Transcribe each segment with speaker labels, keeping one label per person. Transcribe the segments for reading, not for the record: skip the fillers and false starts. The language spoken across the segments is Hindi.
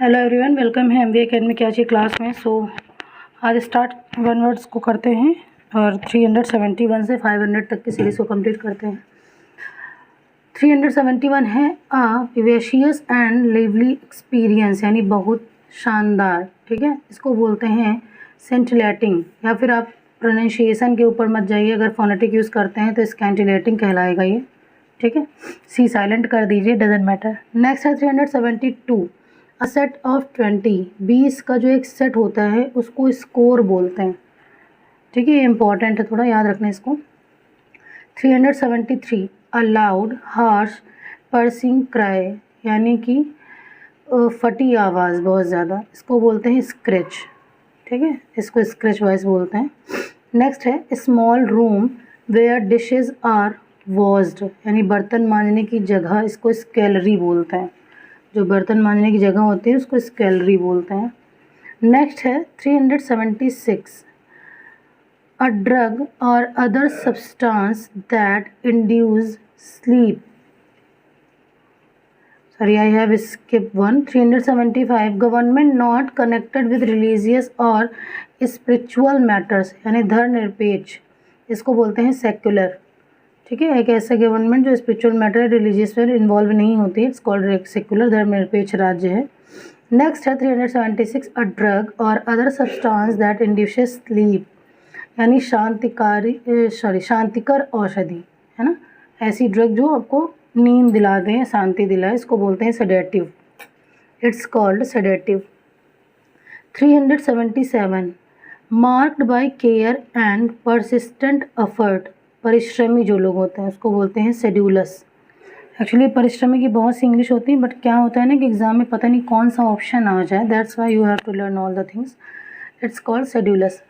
Speaker 1: हेलो एवरीवन, वेलकम है एमबीए अकेडमी की आज की क्लास में। आज स्टार्ट वन वर्ड्स को करते हैं और 371 से 500 तक की सीरीज़ को कंप्लीट करते हैं। 371 है अ विवेशियस एंड लिवली एक्सपीरियंस, यानी बहुत शानदार। ठीक है, इसको बोलते हैं सेंटिलेटिंग, या फिर आप प्रोनाउंसिएशन के ऊपर मत जाइए, अगर फोनेटिक यूज़ करते हैं तो स्कैंटिलेटिंग कहलाएगा ये। ठीक है, सी साइलेंट कर दीजिए, डजेंट मैटर। नेक्स्ट है 372 अ सेट ऑफ 20, 20 का जो एक सेट होता है उसको स्कोर बोलते हैं। ठीक है, ये इंपॉर्टेंट है, थोड़ा याद रखना इसको। 373 a loud harsh pursuing cry, यानी कि फटी आवाज़ बहुत ज़्यादा, इसको बोलते हैं स्क्रैच। ठीक है, इसको स्क्रैच वॉइस बोलते हैं। नेक्स्ट है small room where dishes are washed, यानी बर्तन मांजने की जगह, इसको स्केलरी बोलते हैं। जो बर्तन मांजने की जगह होती है उसको स्केलरी बोलते हैं। नेक्स्ट है 376 अ ड्रग और other substance that induce sleep, sorry I have skipped one। 375 government not connected with religious और स्पिरिचुअल मैटर्स, यानी धर्मनिरपेक्ष, इसको बोलते हैं सेक्युलर। ठीक है, एक ऐसा गवर्नमेंट जो स्पिरिचुअल मैटर रिलीजियस में इन्वॉल्व नहीं होती है, इट्स कॉल्ड सेक्युलर, धर्मनिरपेक्ष राज्य है। नेक्स्ट है 376 अ ड्रग और other substance that induces sleep, यानी शांतिकर औषधि, है ना, ऐसी ड्रग जो आपको नींद दिला दें, शांति दिलाए, इसको बोलते हैं sedative, it's called sedative. 377 marked by care and persistent effort, परिश्रमी जो लोग होते हैं उसको बोलते हैं सेड्यूलस। एक्चुअली परिश्रमी की बहुत सी इंग्लिश होती है, बट क्या होता है ना कि एग्जाम में पता नहीं कौन सा ऑप्शन आ जाए, that's why you have to learn all the things, it's called sedulous.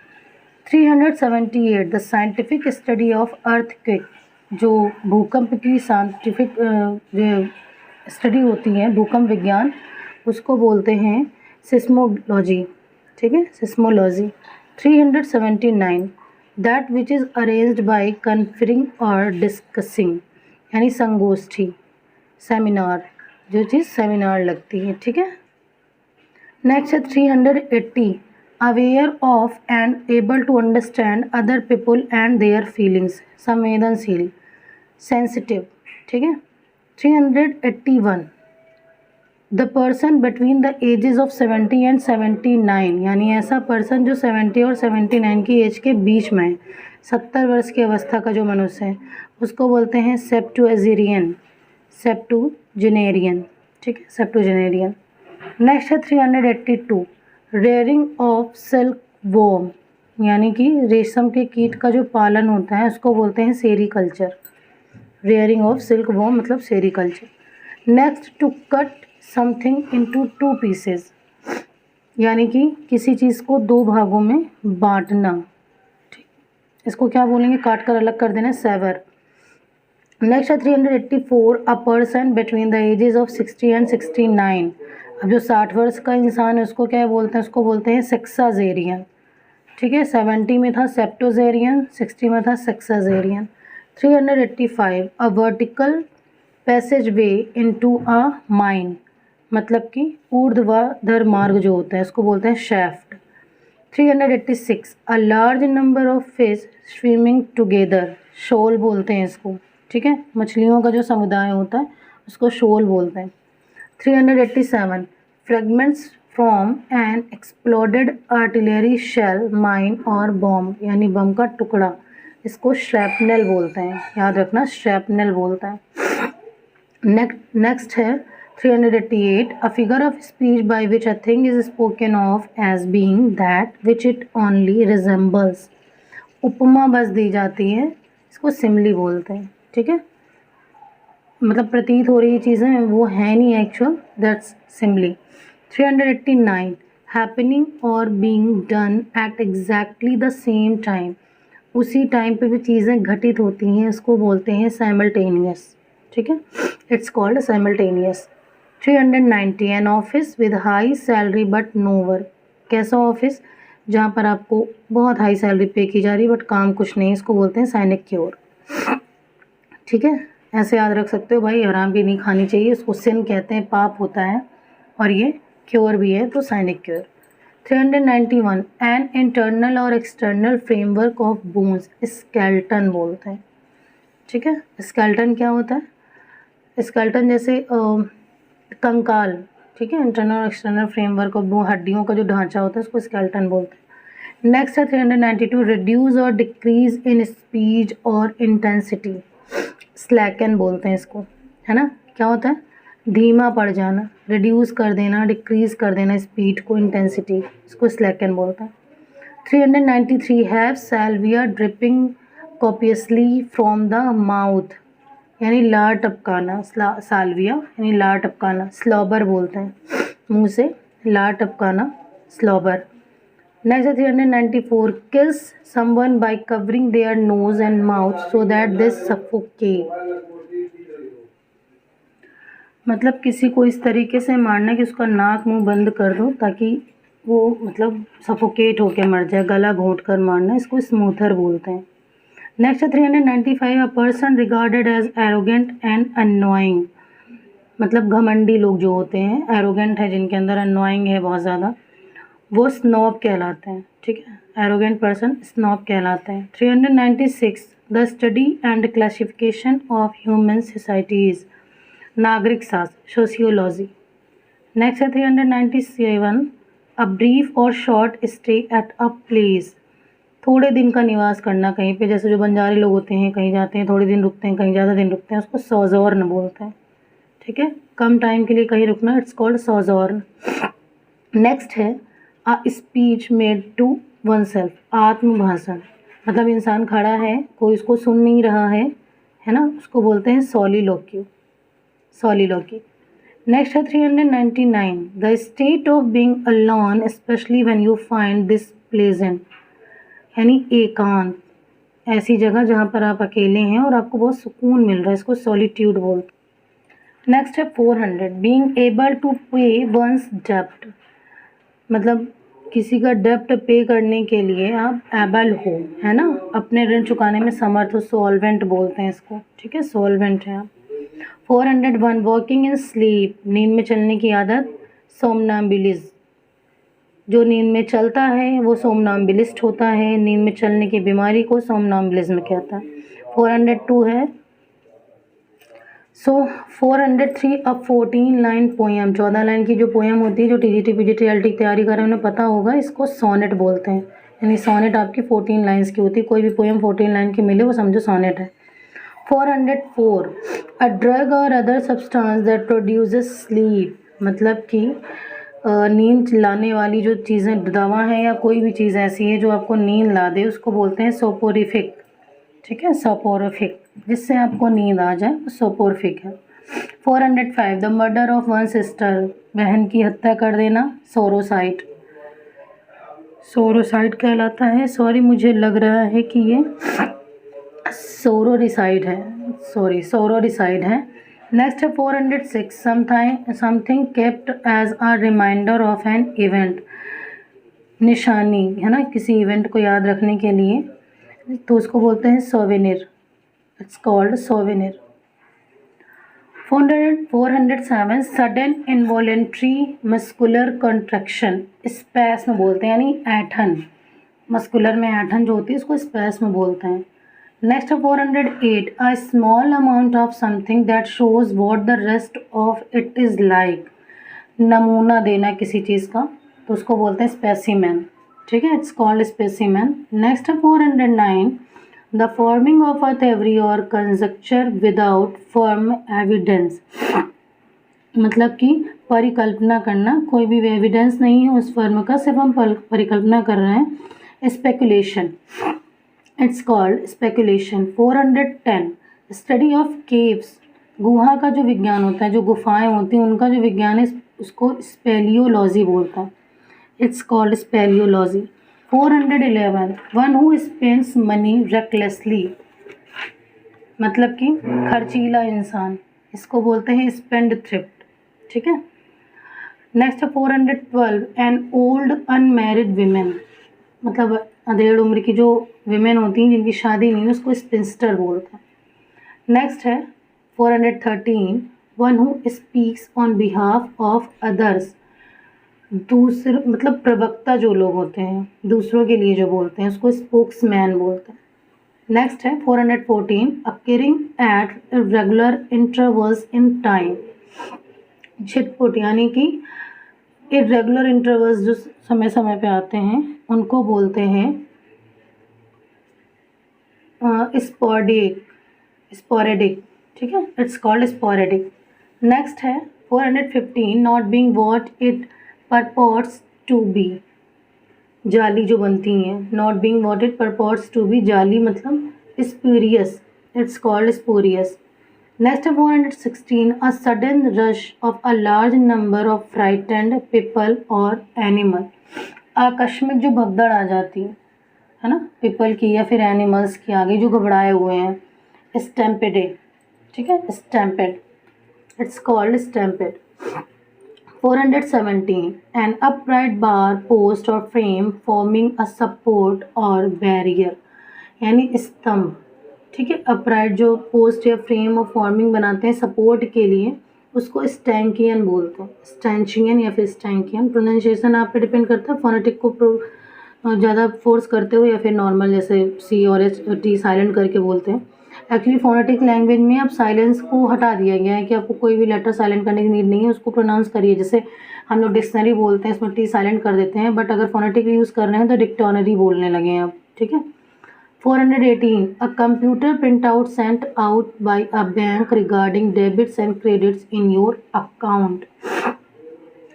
Speaker 1: 378 the scientific study of earthquake, जो भूकंप की साइंटिफिक स्टडी होती है, भूकंप विज्ञान, उसको बोलते हैं सिस्मोलॉजी। ठीक है, seismology. 379 that which is arranged bye conferring और डिस्कसिंग, यानी संगोष्ठी, सेमिनार, जो चीज़ सेमिनार लगती है। ठीक है। नेक्स्ट है 380 aware of and able to understand other people and their feelings, संवेदनशील, सेंसिटिव। ठीक है। 381 the person between the ages of 70 and 79, यानी ऐसा पर्सन जो 70 और 79 की एज के बीच में है, 70 वर्ष की अवस्था का जो मनुष्य है, उसको बोलते हैं सेप्टुअजेरियन, सेप्टुजेनेरियन। ठीक है, सेप्टुजेनेरियन। नेक्स्ट है 382 रेयरिंग ऑफ सिल्क वॉर्म, यानी कि रेशम के कीट का जो पालन होता है उसको बोलते हैं sericulture. Rearing of silk worm मतलब sericulture. Next to cut something into 2 pieces, यानी कि किसी चीज़ को 2 भागों में बांटना। ठीक, इसको क्या बोलेंगे, काट कर अलग कर देना, सेवर। नेक्स्ट है 384 a person between the ages of 60 and 69, अब जो 60 वर्ष का इंसान है उसको क्या बोलते हैं, उसको बोलते हैं सेक्साजेरियन। ठीक है, 70 में था सेप्टोजेरियन, 60 में था सेक्साजेरियन। 385 a vertical passage way into a mine, मतलब कि ऊर्ध्वाधर मार्ग जो होता है उसको बोलते हैं shaft. 386 a large number of fish swimming together, shoal बोलते हैं इसको। ठीक है, मछलियों का जो समुदाय होता है उसको शोल बोलते हैं। 387 fragments from an exploded artillery shell, mine और बॉम्ब, यानी बम का टुकड़ा, इसको श्रैपनेल बोलते हैं, याद रखना, श्रैपनेल बोलता है। नेक्स्ट है 388 a figure of speech by which a thing is spoken of as being that which it only resembles, उपमा बस दी जाती है, इसको सिमली बोलते हैं। ठीक है, मतलब प्रतीत हो रही चीज़ें वो है नहीं एक्चुअल, दैट्स सिमली। 389 हैपनिंग और being done at exactly the same time, उसी टाइम पे भी चीज़ें घटित होती हैं, उसको बोलते हैं साइमल्टेनियस। ठीक है, it's called simultaneous. 390 an office with high salary but no work, कैसा ऑफिस, जहाँ पर आपको बहुत हाई सैलरी पे की जा रही है बट काम कुछ नहीं, इसको बोलते हैं साइनेक्योर। ठीक है, ऐसे याद रख सकते हो भाई, हराम की नहीं खानी चाहिए, उसको सिन कहते हैं, पाप होता है, और ये क्योर भी है तो साइनिक क्योर। 391 एन इंटरनल और external framework of bones, skeleton बोलते हैं। ठीक है, स्केल्टन क्या होता है? स्केल्टन जैसे कंकाल, ठीक है, इंटरनल और एक्सटर्नल फ्रेमवर्क ऑफ बोन, हड्डियों का जो ढांचा होता है उसको स्केल्टन बोलते हैं। नेक्स्ट है 392 रिड्यूस और डिक्रीज इन स्पीड और इंटेंसिटी, स्लैकन बोलते हैं इसको, है ना। क्या होता है? धीमा पड़ जाना, रिड्यूस कर देना, डिक्रीज कर देना स्पीड को, इंटेंसिटी, इसको स्लैकन बोलते हैं। 393 have saliva dripping copiously from the mouth, यानी लार टपकाना, साल्विया यानी लार टपकाना, स्लॉबर बोलते हैं, मुंह से लार टपकाना, स्लॉबर। नेक्स्ट है 394 kills someone bye covering their nose and mouth so that they suffocate, मतलब किसी को इस तरीके से मारना कि उसका नाक मुंह बंद कर दो ताकि वो मतलब सफोकेट होकर मर जाए, गला घोंट कर मारना, इसको स्मूथर बोलते हैं। नेक्स्ट है 395 a person regarded as arrogant and annoying, मतलब घमंडी लोग जो होते हैं, एरोगेंट है जिनके अंदर, अनोइंग है बहुत ज़्यादा, वो स्नॉब कहलाते हैं। ठीक है, एरोगेंट पर्सन स्नॉब कहलाते हैं। 396 the study and classification of human societies, नागरिक शास्त्र, सोशियोलॉजी। नेक्स्ट है 397 अ ब्रीफ और short stay at a place, थोड़े दिन का निवास करना कहीं पे, जैसे जो बंजारी लोग होते हैं कहीं जाते हैं थोड़े दिन रुकते हैं, कहीं ज़्यादा दिन रुकते हैं, उसको सोजॉर्न बोलते हैं। ठीक है, कम टाइम के लिए कहीं रुकना, इट्स कॉल्ड सोजॉर्न। नेक्स्ट है a speech made to oneself, आत्मभाषण, मतलब इंसान खड़ा है, कोई उसको सुन नहीं रहा है ना, उसको बोलते हैं सोलिलोक्यू, सोलिलोक्यू। नेक्स्ट है 399 the state of being alone specially when you find this pleasant, यानी एकांत, ऐसी जगह जहाँ पर आप अकेले हैं और आपको बहुत सुकून मिल रहा है, इसको सॉलिट्यूड बोलते हैं। नेक्स्ट है 400 बीइंग एबल टू पे वंस डेब्ट, मतलब किसी का डेब्ट पे करने के लिए आप एबल हो, है ना, अपने ऋण चुकाने में समर्थ हो, सॉल्वेंट बोलते हैं इसको। ठीक है, सॉल्वेंट है आप। 401 वॉकिंग इन स्लीप, नींद में चलने की आदत, सोमनाम्बुलिज्म, जो नींद में चलता है वो सोमनाम्बुलिस्ट होता है, नींद में चलने की बीमारी को सोमनाम्बुलिज्म कहता है। 402 है 403 अब 14 लाइन पोएम, 14 लाइन की जो पोएम होती है, जो टीजीटी पीजीटी एलटी की तैयारी कर रहे हैं उन्हें पता होगा, इसको सोनेट बोलते हैं, यानी सोनेट आपकी 14 लाइन्स की होती है, कोई भी पोएम 14 लाइन की मिले वो समझो सोनेट है। 404 अ ड्रग और other substance that produces sleep, मतलब कि नींद लाने वाली जो चीज़ें, दवा है या कोई भी चीज़ ऐसी है जो आपको नींद ला दे, उसको बोलते हैं सोपोरिफिक। ठीक है, सोपोरिफिक, जिससे आपको नींद आ जाए वो सोपोरिफिक है। 405 the murder of one sister, बहन की हत्या कर देना, सोरोसाइड, सोरोसाइड कहलाता है। सॉरी, मुझे लग रहा है कि ये सोरोरिसाइड है, सॉरी सोरोरिसाइड है। नेक्स्ट है 406 something kept as a reminder of an event, निशानी, है ना, किसी इवेंट को याद रखने के लिए, तो उसको बोलते हैं souvenir, it's called souvenir. 407 sudden involuntary muscular contraction, spasm बोलते हैं, यानी ऐठन, मस्कुलर में ऐठन जो होती है उसको स्पैस्म बोलते हैं। नेक्स्ट है 408 a small amount of something that shows what the rest of it is like, नमूना देना किसी चीज़ का, तो उसको बोलते हैं स्पेसिमेन। ठीक है, इट्स कॉल्ड स्पेसिमेन। नेक्स्ट है 409 the forming of a theory और कंजक्चर विदाउट फर्म एविडेंस, मतलब कि परिकल्पना करना, कोई भी एविडेंस नहीं है उस फर्म का, सिर्फ हम परिकल्पना कर रहे हैं, speculation, it's called speculation. 410 study of caves, गुहा का जो विज्ञान होता है, जो गुफाएं होती हैं उनका जो विज्ञान है उसको स्पेलियोलॉजी बोलता है, it's called speleology. 411 one who spends money recklessly, मतलब कि खर्चीला इंसान, इसको बोलते हैं स्पेंड थ्रिफ्ट। ठीक है, नेक्स्ट है 412 एन ओल्ड अनमैरिड वीमेन, मतलब अधेड़ उम्र की जो विमेन होती हैं जिनकी शादी नहीं है उसको स्पिंस्टर बोलते हैं। नेक्स्ट है 413 one who speaks on behalf of others, दूसरे मतलब प्रवक्ता जो लोग होते हैं, दूसरों के लिए जो बोलते हैं, उसको स्पोक्समैन बोलते हैं। नेक्स्ट है 414 occurring at regular intervals in time. छिटपुट यानी कि इरेगुलर इंटरवल्स जो समय समय पे आते हैं उनको बोलते हैं स्पोरेडिक। ठीक है, इट्स कॉल्ड स्पोरेडिक। नेक्स्ट है 415 not being what it purports to be. जाली जो बनती हैं, not being what it purports to be, जाली मतलब spurious, it's called spurious. Next है 416 a sudden rush of a large number of frightened people और एनिमल। आकस्मिक जो भगदड़ आ जाती है ना, पीपल की या फिर एनिमल्स की आगे जो घबराए हुए हैं, स्टैम्पेड। ठीक है, stampede, it's called stampede. 417 an upright bar post और फ्रेम फॉर्मिंग अ सपोर्ट और बैरियर, यानी स्तंभ। ठीक है, अपराइट जो पोस्ट या फ्रेम और फॉर्मिंग बनाते हैं सपोर्ट के लिए, उसको स्टैंकियन बोलते हैं। स्टैंचियन या फिर स्टैंकियन, प्रोनाउंसिएशन आप पे डिपेंड करता है, फोनेटिक को ज़्यादा फोर्स करते हो या फिर नॉर्मल जैसे सी और एच टी साइलेंट करके बोलते हैं। एक्चुअली फोनेटिक लैंग्वेज में अब साइलेंस को हटा दिया गया है कि आपको कोई भी लेटर साइलेंट करने की नीड नहीं है, उसको प्रोनाउंस करिए। जैसे हम लोग डिक्शनरी बोलते हैं, इसमें टी साइलेंट कर देते हैं, बट अगर फोनेटिक यूज़ कर रहे हैं तो डिक्टोनरी बोलने लगे हैं अब। ठीक है। 418 a computer print out sent out by a bank regarding debits and credits in your account.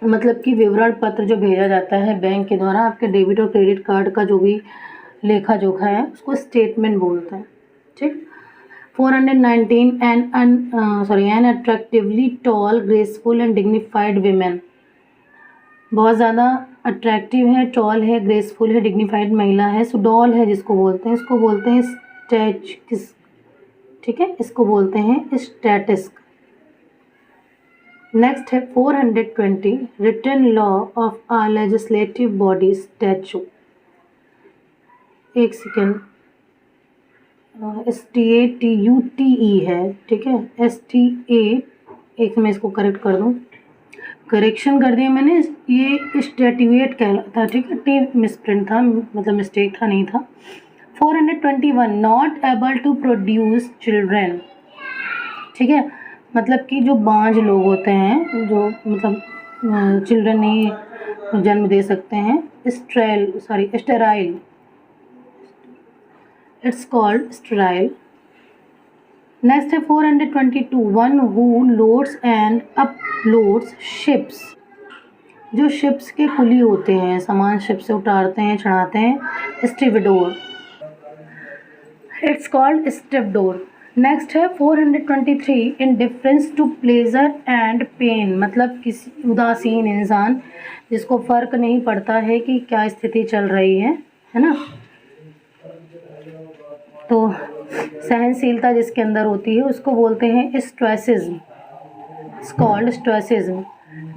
Speaker 1: मतलब कि विवरण पत्र जो भेजा जाता है बैंक के द्वारा आपके डेबिट और क्रेडिट कार्ड का जो भी लेखा जोखा है, उसको स्टेटमेंट बोलते हैं। ठीक। 419 an attractively tall graceful and dignified women. बहुत ज़्यादा अट्रैक्टिव है, टॉल है, ग्रेसफुल है, डिग्निफाइड महिला है, सुडॉल है जिसको बोलते हैं, इसको बोलते हैं स्टैच। ठीक है, इसको बोलते हैं स्टैटिस्क। नेक्स्ट है 420 written law of a legislative body statute. एक सेकेंड, STATUTE है। ठीक है, STA, एक मैं इसको करेक्ट कर दूँ, करेक्शन कर दिया मैंने, ये स्टैट्यूएट कहलाता। ठीक है, टी मिसप्रिंट था, मतलब मिस्टेक था, नहीं था। 421 not able to produce children. ठीक है, मतलब कि जो बांझ लोग होते हैं, जो मतलब चिल्ड्रन नहीं जन्म दे सकते हैं, sterile, it's called sterile. Next है 422 one who loads and uploads ships. जो शिप्स के कुली होते हैं, सामान शिप से उतारते हैं, चढ़ाते हैं, stevedore, it's called stevedore. Next है 423 indifference to pleasure and pain, मतलब किसी उदासीन इंसान जिसको फ़र्क नहीं पड़ता है कि क्या स्थिति चल रही है ना, तो सहनशीलता जिसके अंदर होती है उसको बोलते हैं stoicism, it's called stoicism.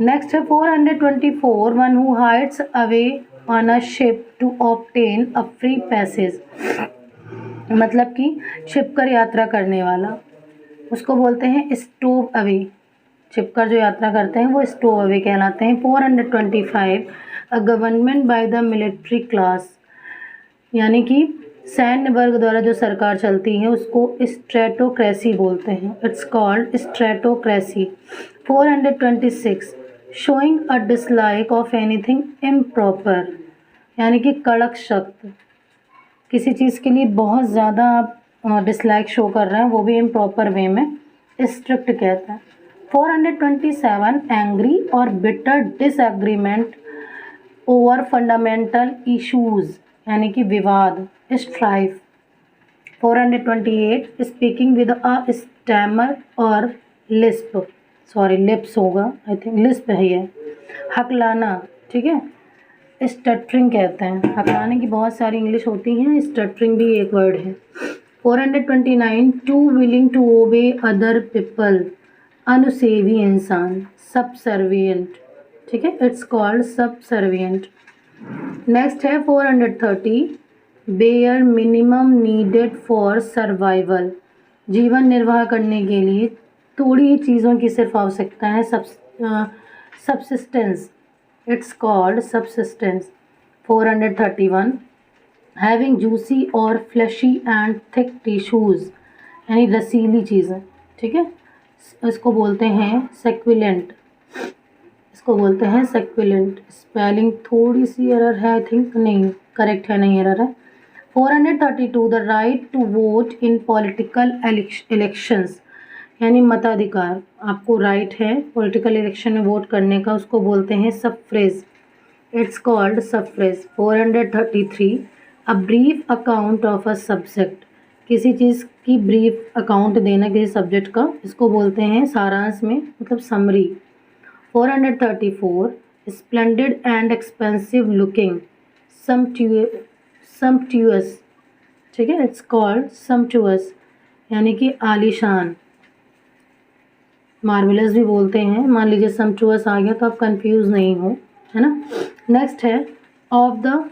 Speaker 1: Next है 424 one who hides away on a ship to obtain a free passage, मतलब कि छिपकर यात्रा करने वाला, उसको बोलते हैं स्टोव अवे। छिपकर जो यात्रा करते हैं वो स्टोव अवे कहलाते हैं। 425 a government by the military class, यानी कि सैन्य वर्ग द्वारा जो सरकार चलती है उसको स्ट्रेटोक्रेसी बोलते हैं, it's called stratocracy. 426 showing a dislike of anything improper, यानी कि कड़क शब्द, किसी चीज़ के लिए बहुत ज़्यादा आप डिसलाइक शो कर रहे हैं, वो भी इम्प्रॉपर वे में, स्ट्रिक्ट कहता है। 427 एंग्री और bitter disagreement over fundamental issues, यानी कि विवाद, strife. 428 speaking with a stammer और लिस्प, सॉरी लिप्स होगा, आई थिंक लिस्प है ये, हकलाना। ठीक है, स्टटरिंग कहते हैं, हकलाने की बहुत सारी इंग्लिश होती हैं, स्टटरिंग भी एक वर्ड है। 429 too willing to obey other people, अनुसेवी इंसान, सबसर्वियंट। ठीक है, इट्स कॉल्ड सबसर्वियंट। नेक्स्ट है 430 bare minimum needed for survival, जीवन निर्वाह करने के लिए थोड़ी ही चीज़ों की सिर्फ आवश्यकता है, subsistence, it's called subsistence. 431 having juicy और फ्लैशी एंड थिक टिश्यूज़, यानी रसीली चीज़ें, ठीक है, इसको बोलते हैं सेक्विलेंट, इसको बोलते हैं सेक्विलेंट। स्पेलिंग थोड़ी सी एरर है, आई थिंक, नहीं करेक्ट है, नहीं एरर है। 432 the right to vote in political elections, यानी मताधिकार, आपको राइट है पॉलिटिकल इलेक्शन में वोट करने का, उसको बोलते हैं suffrage. It's called suffrage. 433 a brief account of a subject, किसी चीज़ की ब्रीफ अकाउंट देना किसी सब्जेक्ट का, इसको बोलते हैं सारांश में, मतलब summary. 434 splendid and expensive looking, sumptuous, ठीक है, इट्स कॉल्ड सम्पट्यूअस, यानी कि आलीशान। मार्वेलस भी बोलते हैं, मान लीजिए सम्पट्यूअस आ गया तो आप कंफ्यूज नहीं हो, है ना। नेक्स्ट है of the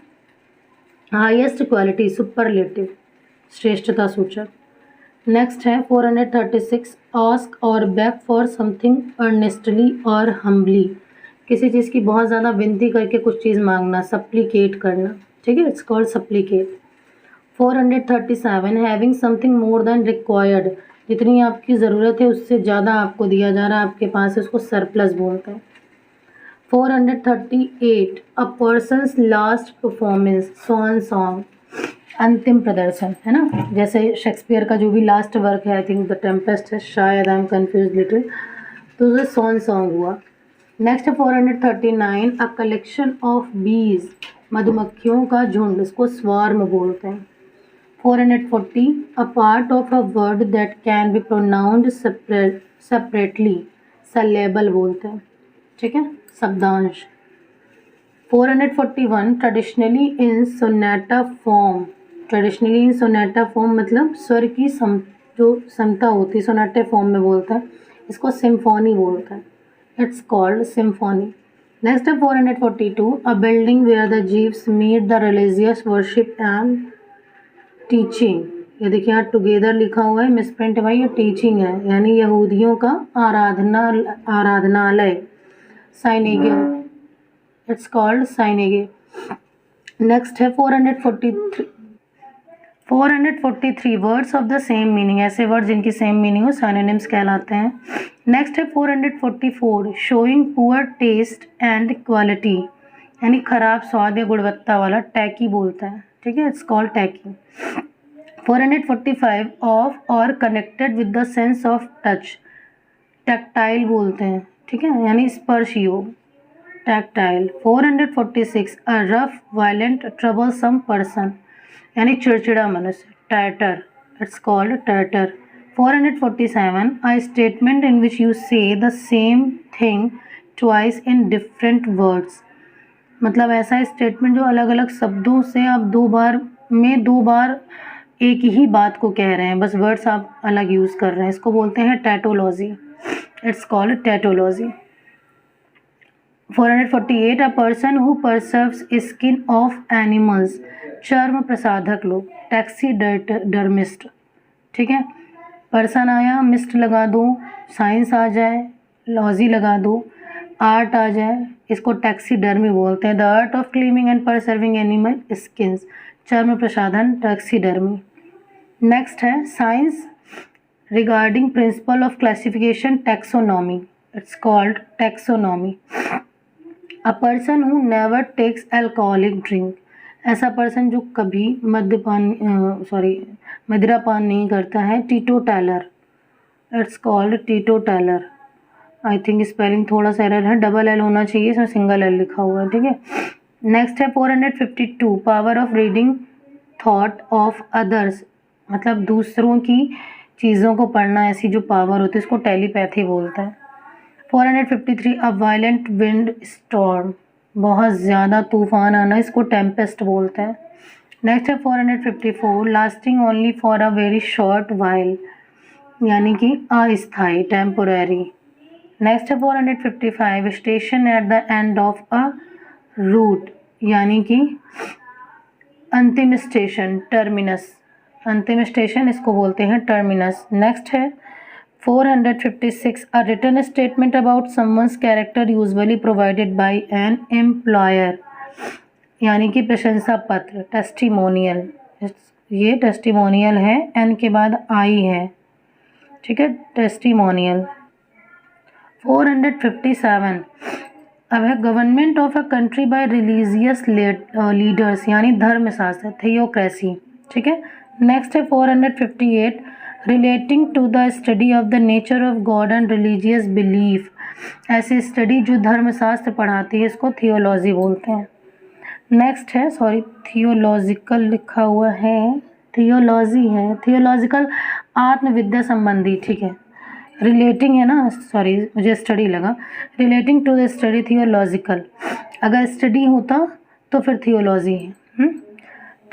Speaker 1: highest quality, superlative, श्रेष्ठता सूचक। नेक्स्ट है 436 आस्क और बेग फॉर समथिंग अर्नेस्टली और हम्बली, किसी चीज़ की बहुत ज़्यादा विनती करके कुछ चीज़ मांगना, सप्लीकेट करना, ठीक है, it's called supplicate. 437 having something more than required, जितनी आपकी ज़रूरत है उससे ज़्यादा आपको दिया जा रहा है, आपके पास है, उसको सरप्लस बोलते हैं। 438 a person's last performance, sworn song, अंतिम प्रदर्शन, है ना, जैसे शेक्सपियर का जो भी लास्ट वर्क है, आई थिंक द टेम्पेस्ट है, शायद, आई एम कंफ्यूज लिटिल, तो उसे स्वॉन सॉन्ग हुआ। नेक्स्ट है 439 अ कलेक्शन ऑफ बीज, मधुमक्खियों का झुंड, इसको स्वार्म बोलते हैं। 440 a part of a word that can be pronounced separately, syllable बोलते हैं, ठीक है, शब्दांश। 441 traditionally in sonata form, traditionally in sonata form मतलब स्वर की जो समता होती है, सोनाटे फॉर्म में बोलता है, इसको सिम्फोनी बोलता है, इट्स कॉल्ड सिम्फोनी। नेक्स्ट है 442 a building where the Jews meet the religious worship and teaching, ये देखिए यहाँ टुगेदर लिखा हुआ है, मिसप्रिंट है भाई, ये टीचिंग है, यानी यहूदियों का आराधनालय, synagogue, it's called synagogue. Next है 443 words of the same meaning, ऐसे वर्ड जिनकी सेम मीनिंग हो साइनोनिम्स कहलाते हैं। नेक्स्ट है 444 showing poor taste and quality, यानी खराब स्वाद या गुणवत्ता वाला, टैकी बोलता है, ठीक है, it's called tacky. 445 of or connected with the sense of touch, tactile बोलते हैं, ठीक है, यानी स्पर्श योग, tactile. 446 a rough violent troublesome person, यानी चिड़चिड़ा मनुष्य, tartar, it's called tartar. 447 a statement in which you say the same thing twice in different words, मतलब ऐसा स्टेटमेंट जो अलग अलग शब्दों से आप दो बार एक ही बात को कह रहे हैं, बस वर्ड्स आप अलग यूज़ कर रहे हैं, इसको बोलते हैं tautology, it's called tautology. 448 a person who preserves skin of animals, चर्म प्रसाधक लोग, टैक्सीडर्मिस्ट, ठीक है, पर्सन आया, मिस्ट लगा दो, साइंस आ जाए, लॉजी लगा दो, आर्ट आ जाए, इसको टैक्सीडर्मी बोलते हैं। The art of cleaning and preserving animal skins, चर्म प्रसाधन, टैक्सीडर्मी। नेक्स्ट है science regarding principle of classification, taxonomy, it's called taxonomy. A person who never takes alcoholic drink, ऐसा पर्सन जो कभी मदिरापान नहीं करता है, teetotaller, it's called teetotaller. I think spelling थोड़ा सा एरर है, डबल एल होना चाहिए, इसमें सिंगल एल लिखा हुआ है, ठीक है। नेक्स्ट है 452 power of reading thought of others, मतलब दूसरों की चीज़ों को पढ़ना, ऐसी जो पावर होती है इसको टेलीपैथी बोलते हैं। 453 अ वायलेंट विंड स्टॉर्म, बहुत ज़्यादा तूफान आना, इसको टेम्पेस्ट बोलते हैं। नेक्स्ट है 454 lasting only for a very short while, यानी कि अस्थायी, टेम्पोरेरी। नेक्स्ट है 455 station at the end of a route, यानी कि अंतिम स्टेशन, टर्मिनस, अंतिम स्टेशन इसको बोलते हैं टर्मिनस। नेक्स्ट है 456 a written statement about someone's character usually provided by an employer, यानी कि प्रशंसा पत्र, टेस्टिमोनियल। ये टेस्टिमोनियल है, एन के बाद आई है, ठीक है, टेस्टिमोनियल। 457 अब है government of a country by religious leaders, यानी धर्मशास्त्र, थियोक्रेसी, ठीक है। नेक्स्ट है 458 relating to the study of the nature of God and religious belief, ऐसी स्टडी जो धर्मशास्त्र पढ़ाती है इसको थियोलॉजी बोलते हैं। नेक्स्ट है, सॉरी थियोलॉजिकल लिखा हुआ है, थियोलॉजी है, थियोलॉजिकल आत्मविद्या संबंधी, ठीक है। रिलेटिंग है ना, सॉरी मुझे स्टडी लगा, relating to the study theological, अगर स्टडी होता तो फिर थियोलॉजी है।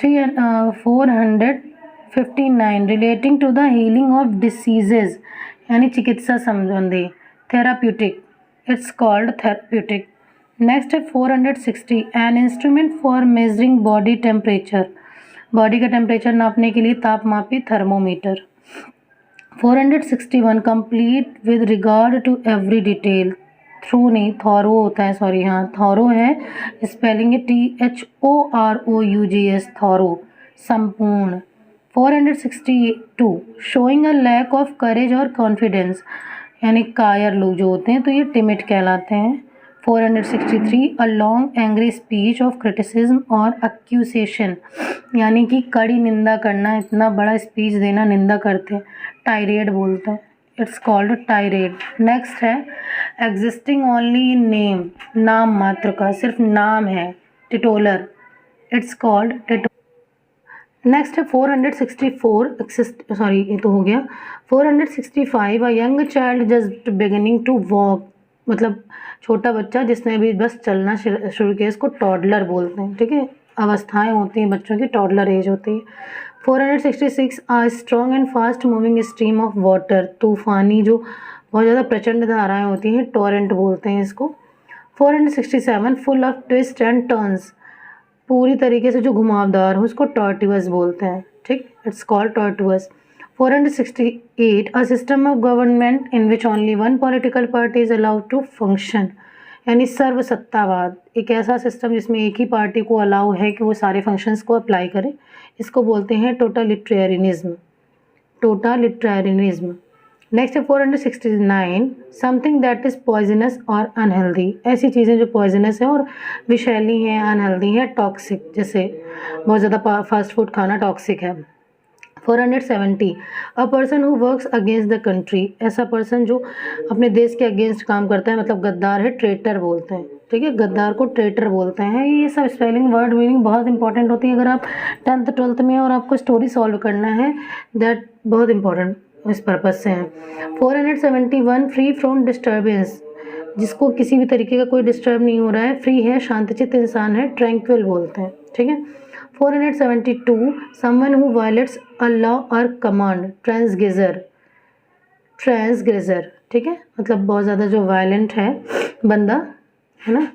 Speaker 1: 459 relating to the healing of diseases, यानी चिकित्सा संबंधी, therapeutic, it's called therapeutic. Next है 460 an instrument for measuring body temperature, body का टेम्परेचर नापने के लिए तापमापी thermometer. 461 complete with regard to every detail, through नहीं थॉरो होता है, सॉरी हाँ थॉरो है, स्पेलिंग है THOROUGS, थॉरो, संपूर्ण। 462 showing a lack of courage और कॉन्फिडेंस, यानी कायर लोग जो होते हैं तो ये टिमिड कहलाते हैं। 463 a long angry speech of criticism और एक्यूसेशन, यानी कि कड़ी निंदा करना, इतना बड़ा स्पीच देना, निंदा करते हैं, टायरेड बोलते हैं, इट्स कॉल्ड टायरेड। नेक्स्ट है एग्जिस्टिंग ओनली इन नेम, नाम मात्र का, सिर्फ नाम है, titular, it's called titular. Next है 464 सॉरी ये तो हो गया। 465 a young child just beginning to walk, मतलब छोटा बच्चा जिसने अभी बस चलना शुरू किया, इसको टॉडलर बोलते हैं, ठीक है। अवस्थाएं होती हैं बच्चों की, टॉडलर एज होती है। 466 a strong and fast moving stream of water, तूफानी जो बहुत ज़्यादा प्रचंड धाराएं होती हैं, टॉरेंट बोलते हैं इसको। 467 full of twist and turns, पूरी तरीके से जो घुमावदार हो उसको टॉर्टुअस बोलते हैं, ठीक, it's called tortuous. 468 a system of government in which only one political party is allowed to function, यानी सर्वसत्तावाद, एक ऐसा सिस्टम जिसमें एक ही पार्टी को अलाउ है कि वो सारे फंक्शंस को अप्लाई करे, इसको बोलते हैं टोटलिटेरियनिज्म, टोटलिटेरियनिज्म। नेक्स्ट है 469 समथिंग दैट इज़ पॉइजनस और अनहेल्दी, ऐसी चीज़ें जो पॉइजनस है और विषैली हैं, अनहेल्दी है, टॉक्सिक, जैसे बहुत ज़्यादा फास्ट फूड खाना टॉक्सिक है। 470 अ person who works against the country, ऐसा पर्सन जो अपने देश के अगेंस्ट काम करता है, मतलब गद्दार है, ट्रेटर बोलते हैं, ठीक है, गद्दार को ट्रेटर बोलते हैं। ये सब स्पेलिंग वर्ड मीनिंग बहुत इंपॉर्टेंट होती है, अगर आप 10th 12th में और आपको स्टोरी सॉल्व करना है, दैट बहुत इंपॉर्टेंट इस पर्पज़ से है। 471 फ्री फ्रॉम डिस्टर्बेंस, जिसको किसी भी तरीके का कोई डिस्टर्ब नहीं हो रहा है, फ्री है, शांतचित्त इंसान है, ट्रैंक्विल बोलते हैं, ठीक है। 472 someone who violets a law और कमांड, ट्रांसग्रेसर, ट्रांसग्रेसर, ठीक है, मतलब बहुत ज़्यादा जो वायलेंट है बंदा, है ना।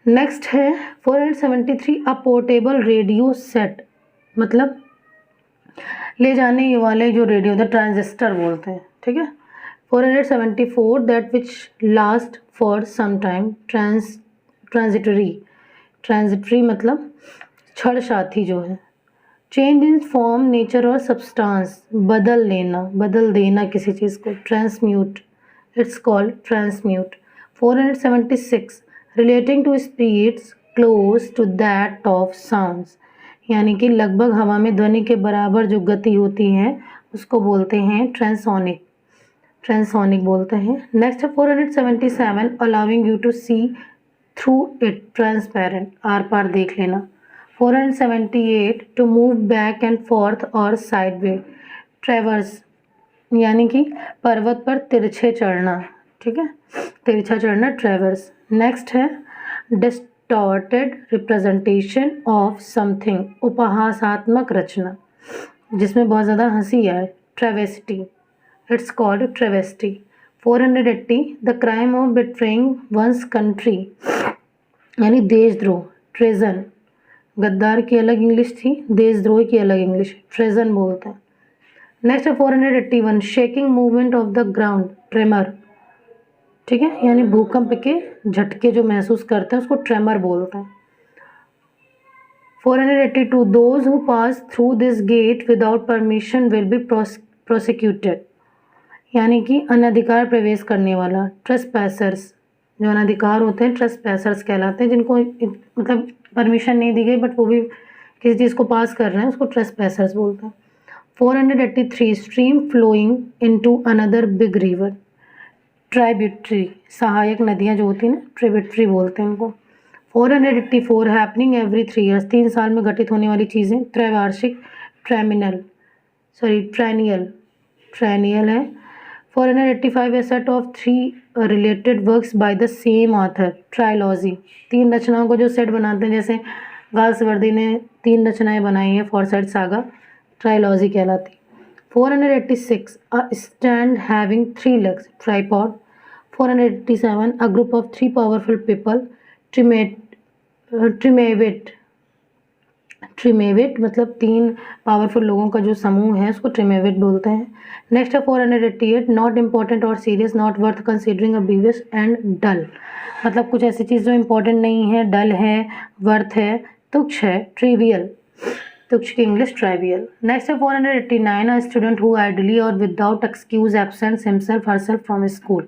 Speaker 1: नेक्स्ट है 473 अ पोर्टेबल रेडियो सेट, मतलब ले जाने वाले जो रेडियो द ट्रांजिस्टर बोलते हैं, ठीक है। 474 that which last for some time, transitory, transitory मतलब क्षण साथी जो है। चेंज इन फॉर्म, नेचर और सब्सटेंस, बदल लेना, बदल देना किसी चीज़ को, transmute, it's called transmute. 476 relating to speeds close to that of sounds, यानी कि लगभग हवा में ध्वनि के बराबर जो गति होती है उसको बोलते हैं ट्रांसोनिक, ट्रांसोनिक बोलते हैं। नेक्स्ट है 477 allowing you to see through it, transparent, आर पार देख लेना। 478 to move back and forth or sideways, traverse, यानी कि पर्वत पर तिरछे चढ़ना, ठीक है, तिरछा चढ़ना, ट्रेवर्स। नेक्स्ट है डिस्टॉर्टेड रिप्रेजेंटेशन ऑफ समथिंग, उपहासात्मक रचना जिसमें बहुत ज़्यादा हंसी आए, travesty, it's called travesty. 480 the crime of betraying one's country, यानी देशद्रोह, ट्रेजन, गद्दार की अलग इंग्लिश थी, देशद्रोह की अलग इंग्लिश, ट्रेजन बोलते हैं। नेक्स्ट है 481 shaking movement of the ground, tremor, ठीक है, यानी भूकंप के झटके जो महसूस करते हैं उसको ट्रेमर बोलते हैं। 482 those who pass through this gate without permission will be prosecuted, यानी कि अनधिकार प्रवेश करने वाला, ट्रेसपैसर्स, जो अनधिकार होते हैं ट्रेसपैसर्स कहलाते हैं, जिनको मतलब परमिशन नहीं दी गई बट वो भी किसी चीज़ को पास कर रहे हैं, उसको ट्रेसपैसर्स बोलते हैं। 483 stream flowing into another big river, tributary, सहायक नदियाँ जो होती हैं ना, ट्रिब्यूटरी बोलते हैं उनको। 484 हैपनिंग एवरी 3 ईयर्स, 3 साल में घटित होने वाली चीज़ें, त्रैवार्षिक, ट्रायनियल है। 485 a set of 3 related works by the same author, trilogy, 3 रचनाओं को जो सेट बनाते हैं, जैसे गाल्सवर्दी ने 3 रचनाएं बनाई हैं, फॉरसाइट सागा, ट्रायलॉजी कहलाती। 486 a stand having 3 legs, tripod. 487 a group of 3 powerful people, ट्रिमेविट मतलब 3 पावरफुल लोगों का जो समूह है उसको ट्रिमेविट बोलते हैं। नेक्स्ट है 488 not important or serious, not worth considering, a obvious and dull, मतलब कुछ ऐसी चीज़ जो इम्पोर्टेंट नहीं है, डल है, वर्थ है, तुच्छ है, ट्रिवियल, तुच्छ की इंग्लिश ट्राइवियल। नेक्स्ट है 489 a student who idly or without excuse absents himself herself from school,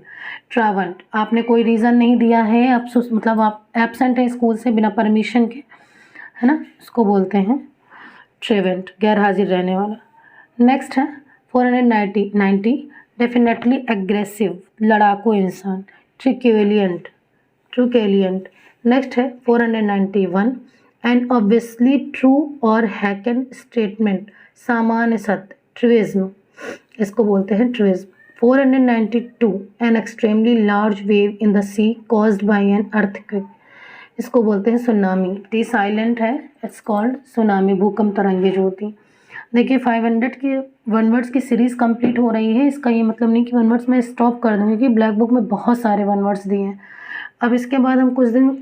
Speaker 1: truant, आपने कोई रीज़न नहीं दिया है, मतलब आप एब्सेंट हैं स्कूल से बिना परमिशन के, है ना, उसको बोलते हैं ट्रेवेंट, गैर हाजिर रहने वाला। नेक्स्ट है 490 डेफिनेटली एग्रेसिव, लड़ाकू इंसान, ट्रिक्वेलियंट। नेक्स्ट है 491 एंड ऑब्वियसली ट्रू और हैकन स्टेटमेंट, सामान्य सत्य, ट्रिविज्म, इसको बोलते हैं truism. 492 an extremely large wave in the sea caused by an earthquake, इसको बोलते हैं सुनामी, टी साइलेंट है, इट्स कॉल्ड सुनामी, भूकंप तरंगे जो होती। देखिए 500 की 1 वर्ड्स की सीरीज़ कंप्लीट हो रही है, इसका ये मतलब नहीं कि 1 वर्ड्स में स्टॉप कर दूँगी, क्योंकि ब्लैक बुक में बहुत सारे 1 वर्ड्स दिए हैं। अब इसके बाद हम कुछ दिन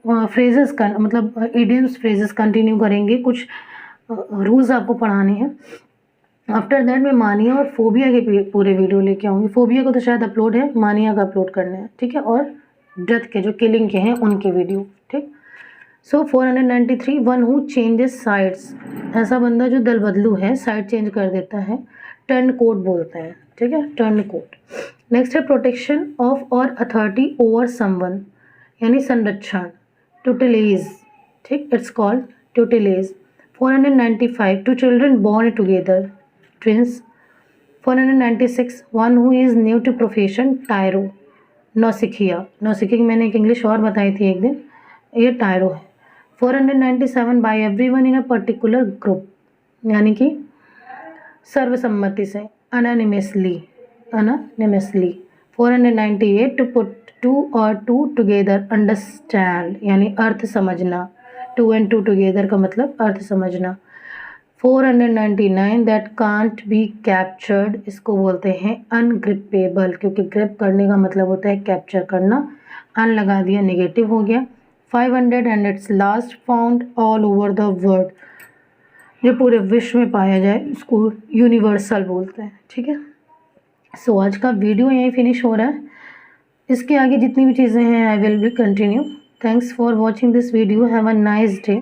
Speaker 1: फ्रेजेस का मतलब इडियम्स फ्रेजेस कंटिन्यू करेंगे, कुछ रूल्स आपको पढ़ाने हैं। आफ्टर दैट मैं मानिया और फोबिया के पूरे वीडियो लेके आऊँगी। फोबिया को तो शायद अपलोड है, मानिया का अपलोड करना है, ठीक है, और डेथ के जो किलिंग के हैं उनके वीडियो, ठीक। सो 493 वन हु चेंजेस साइड्स, ऐसा बंदा जो दल बदलू है, साइड चेंज कर देता है, टर्न कोट बोलते हैं, ठीक है, टर्न कोट। नेक्स्ट है protection of or authority over someone, यानी संरक्षण, ट्यूटेलेज, ठीक, it's called tutelage. 495 two children born together, twins. 496 one who is new to profession, tyro, नौसिखिया, नौसिखिया की मैंने एक इंग्लिश और बताई थी एक दिन, ये टायरो है। 497 by everyone in a particular group, यानी कि सर्वसम्मति से, अनोनिमसली। 498 टू पुट 2 और 2 टुगेदर, अंडरस्टैंड, यानी अर्थ समझना, 2 and 2 टुगेदर का मतलब अर्थ समझना। 499 दैट कांट बी कैप्चर्ड, इसको बोलते हैं अनग्रिपेबल, क्योंकि ग्रिप करने का मतलब होता है कैप्चर करना, अन लगा दिया, नेगेटिव हो गया। 500 and it's last found all over the world, जो पूरे विश्व में पाया जाए उसको यूनिवर्सल बोलते हैं, ठीक है। सो आज का वीडियो यहीं फिनिश हो रहा है, इसके आगे जितनी भी चीज़ें हैं I will be continue. Thanks for watching this video, have a nice day.